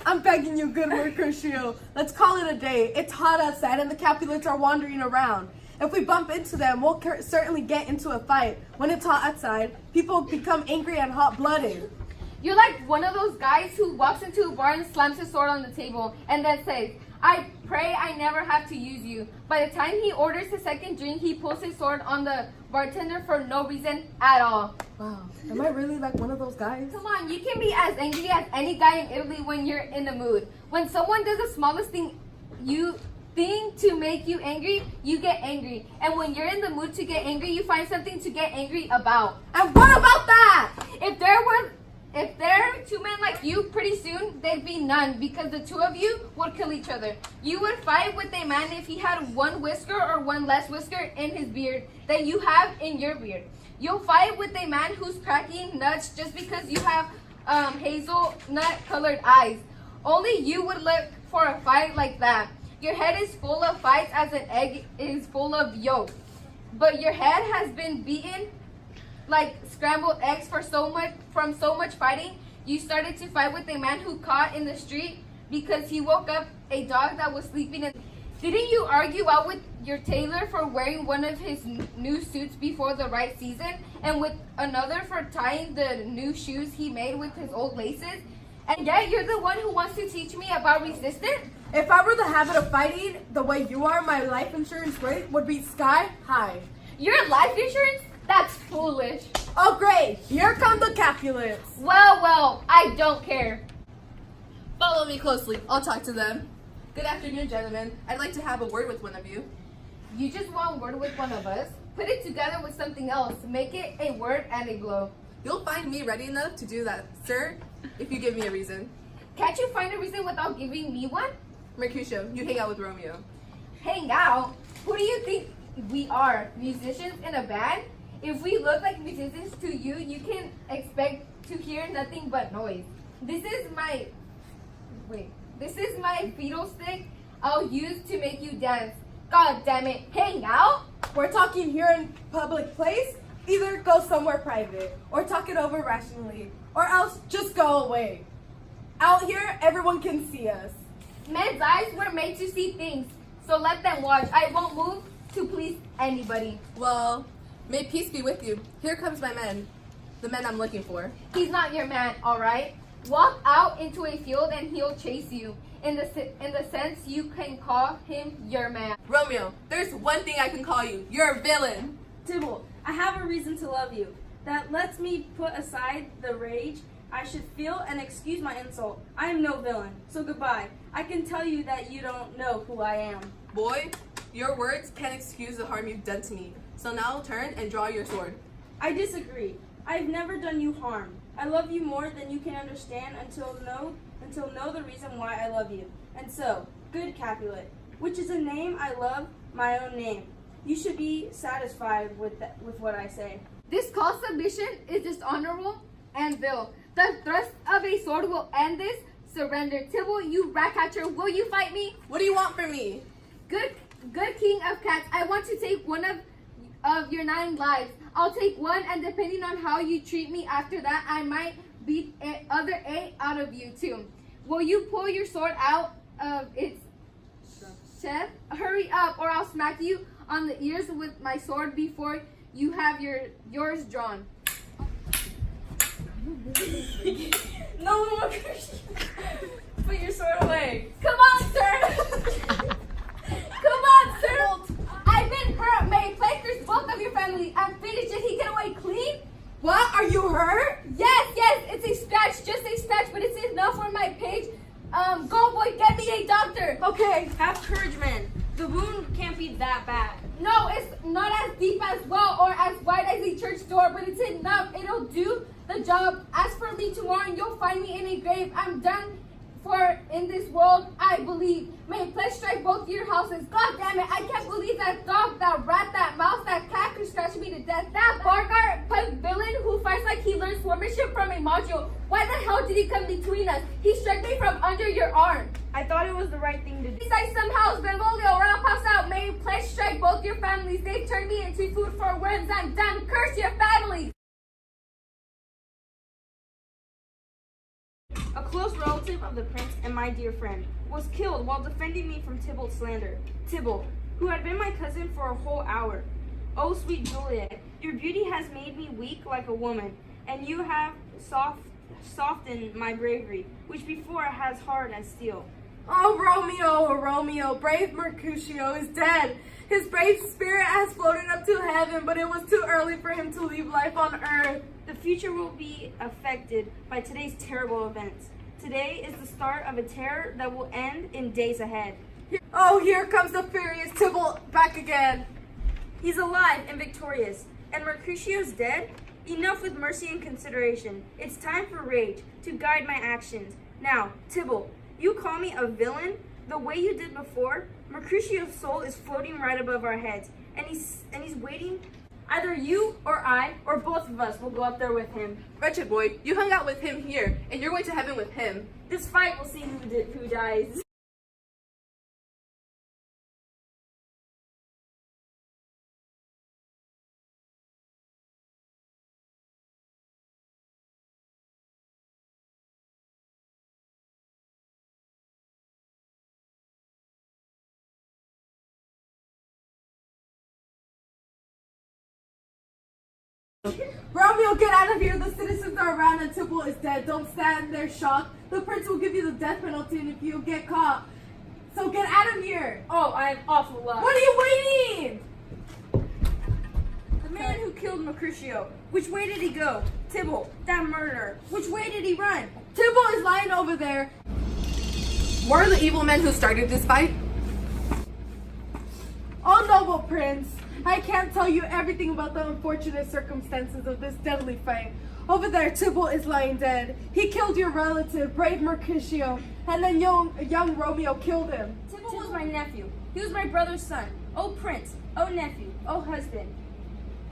I'm begging you, good Mercutio. Let's call it a day. It's hot outside and the Capulets are wandering around. If we bump into them, we'll certainly get into a fight. When it's hot outside, people become angry and hot-blooded. You're like one of those guys who walks into a bar and slams his sword on the table and then says, I pray I never have to use you. By the time he orders his second drink, he pulls his sword on the bartender for no reason at all. Wow, am I really like one of those guys? Come on, you can be as angry as any guy in Italy when you're in the mood. When someone does the smallest thing to make you angry, you get angry. And when you're in the mood to get angry, you find something to get angry about. And what about that? If there are two men like you, pretty soon there'd be none because the two of you would kill each other. You would fight with a man if he had one whisker or one less whisker in his beard than you have in your beard. You'll fight with a man who's cracking nuts just because you have hazelnut colored eyes. Only you would look for a fight like that. Your head is full of fights as an egg is full of yolk. But your head has been beaten like scrambled eggs from so much fighting. You started to fight with a man who caught in the street because he woke up a dog that was sleeping in. Didn't you argue out with your tailor for wearing one of his new suits before the right season and with another for tying the new shoes he made with his old laces? And yet you're the one who wants to teach me about resistance? If I were the habit of fighting the way you are, my life insurance rate would be sky high. Your life insurance? That's foolish. Oh great, here come the Capulets. Well, I don't care. Follow me closely. I'll talk to them. Good afternoon, gentlemen. I'd like to have a word with one of you. You just want word with one of us? Put it together with something else. Make it a word and a blow. You'll find me ready enough to do that, sir, if you give me a reason. Can't you find a reason without giving me one? Mercutio, you hang out with Romeo. Hang out? Who do you think we are? Musicians in a band? If we look like musicians to you, you can expect to hear nothing but noise. This is my fiddlestick I'll use to make you dance. God damn it, hang out? We're talking here in public place. Either go somewhere private or talk it over rationally, or else just go away. Out here, everyone can see us. Men's eyes were made to see things, so let them watch. I won't move to please anybody. Well, may peace be with you. Here comes my man, the man I'm looking for. He's not your man, all right? Walk out into a field and he'll chase you. In the sense you can call him your man. Romeo, there's one thing I can call you. You're a villain. Tybalt, I have a reason to love you. That lets me put aside the rage I should feel and excuse my insult. I am no villain, so goodbye. I can tell you that you don't know who I am. Boy, your words can't excuse the harm you've done to me. So now turn and draw your sword. I disagree. I've never done you harm. I love you more than you can understand until know the reason why I love you. And so, good Capulet, which is a name I love, my own name. You should be satisfied with what I say. This called submission is dishonorable and vil. The thrust of a sword will end this. Surrender. Tybalt, you rat catcher, will you fight me? What do you want from me? Good king of cats, I want to take one of your 9 lives. I'll take one, and depending on how you treat me after that, I might beat other 8 out of you too. Will you pull your sword out of its sheath? Hurry up, or I'll smack you on the ears with my sword before you have yours drawn. No more. Put your sword away. Come on, sir. Come on, sir. I've been hurt. May Plakers, both of your family. I'm finished. Did he get away clean? What? Are you hurt? Yes, it's a scratch, just a scratch, but it's enough for my page. Go boy, get me a doctor. Okay. Have courage, man. The wound can't be that bad. No, it's not as deep as well or as wide as a church door, but it's enough. It'll do the job. As for me tomorrow, you'll find me in a grave. I'm done for in this world, I believe. May plague strike both your houses. God damn it, I can't believe that dog, that rat, that mouse, that cat could scratch me to death. That Bargart pug villain who fights like he learned swimmership from a module. Why the hell did he come between us? He struck me from under your arm. I thought it was the right thing to do. Besides, somehow Benvolio or I'll pass out. May plague strike both your families. They've turned me into food for worms. I'm done. Curse your families. a close relative of the prince and my dear friend, was killed while defending me from Tybalt's slander. Tybalt, who had been my cousin for a whole hour. Oh, sweet Juliet, your beauty has made me weak like a woman, and you have softened my bravery, which before has hard as steel. Oh, Romeo, oh, Romeo, brave Mercutio is dead. His brave spirit has floated up to heaven, but it was too early for him to leave life on earth. The future will be affected by today's terrible events. Today is the start of a terror that will end in days ahead. Oh, here comes the furious Tybalt back again. He's alive and victorious, and Mercutio's dead? Enough with mercy and consideration. It's time for rage to guide my actions. Now, Tybalt, you call me a villain? The way you did before? Mercutio's soul is floating right above our heads, and he's waiting. Either you or I or both of us will go up there with him. Wretched boy, you hung out with him here, and you're going to heaven with him. This fight will see who dies. Romeo, get out of here. The citizens are around and Tybalt is dead. Don't stand there shocked. The prince will give you the death penalty if you get caught. So get out of here. Oh, I am awful luck. What are you waiting? The man who killed Mercutio. Which way did he go? Tybalt, that murderer. Which way did he run? Tybalt is lying over there. What are the evil men who started this fight? Oh, noble prince, I can't tell you everything about the unfortunate circumstances of this deadly fight. Over there, Tybalt is lying dead. He killed your relative, brave Mercutio, and then young Romeo killed him. Tybalt was my nephew. He was my brother's son. Oh, prince. Oh, nephew. Oh, husband.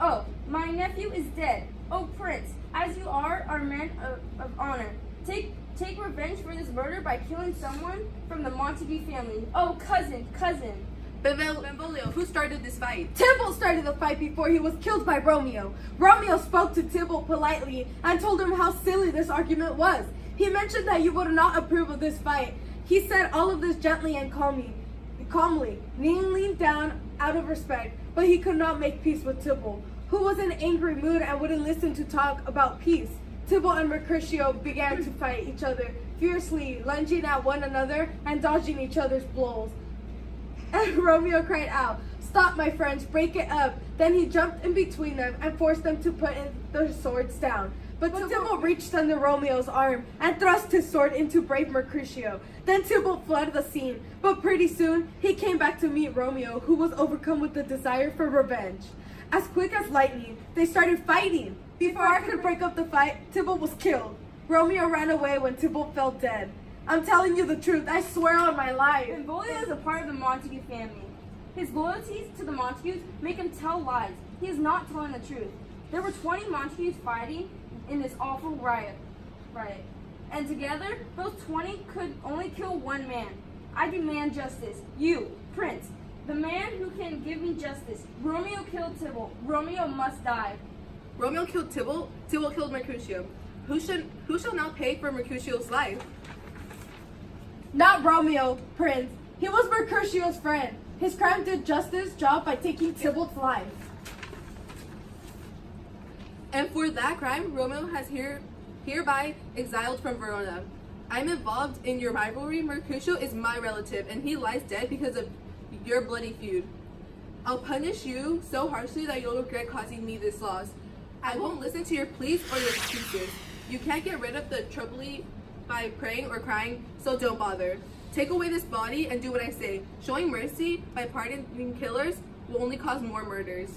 Oh, my nephew is dead. Oh, prince, as you are men of honor. Take revenge for this murder by killing someone from the Montague family. Oh, cousin. Benvolio, who started this fight? Tybalt started the fight before he was killed by Romeo. Romeo spoke to Tybalt politely and told him how silly this argument was. He mentioned that you would not approve of this fight. He said all of this gently and calmly, kneeling down out of respect, but he could not make peace with Tybalt, who was in an angry mood and wouldn't listen to talk about peace. Tybalt and Mercutio began to fight each other fiercely, lunging at one another and dodging each other's blows. And Romeo cried out, "Stop, my friends, break it up." Then he jumped in between them and forced them to put their swords down. But Tybalt reached under Romeo's arm and thrust his sword into brave Mercutio. Then Tybalt fled the scene, but pretty soon he came back to meet Romeo, who was overcome with the desire for revenge. As quick as lightning, they started fighting. Before I could break up the fight, Tybalt was killed. Romeo ran away when Tybalt fell dead. I'm telling you the truth, I swear on my life. Benvolio is a part of the Montague family. His loyalties to the Montagues make him tell lies. He is not telling the truth. There were 20 Montagues fighting in this awful riot. And together, those 20 could only kill one man. I demand justice. You, Prince, the man who can give me justice. Romeo killed Tybalt. Romeo must die. Romeo killed Tybalt. Tybalt killed Mercutio. Who shall now pay for Mercutio's life? Not Romeo, Prince. He was Mercutio's friend. His crime did justice job by taking Tybalt's life. And for that crime, Romeo has hereby exiled from Verona. I'm involved in your rivalry. Mercutio is my relative, and he lies dead because of your bloody feud. I'll punish you so harshly that you'll regret causing me this loss. I won't listen to your pleas or your excuses. You can't get rid of the trouble by praying or crying, so don't bother. Take away this body and do what I say. Showing mercy by pardoning killers will only cause more murders.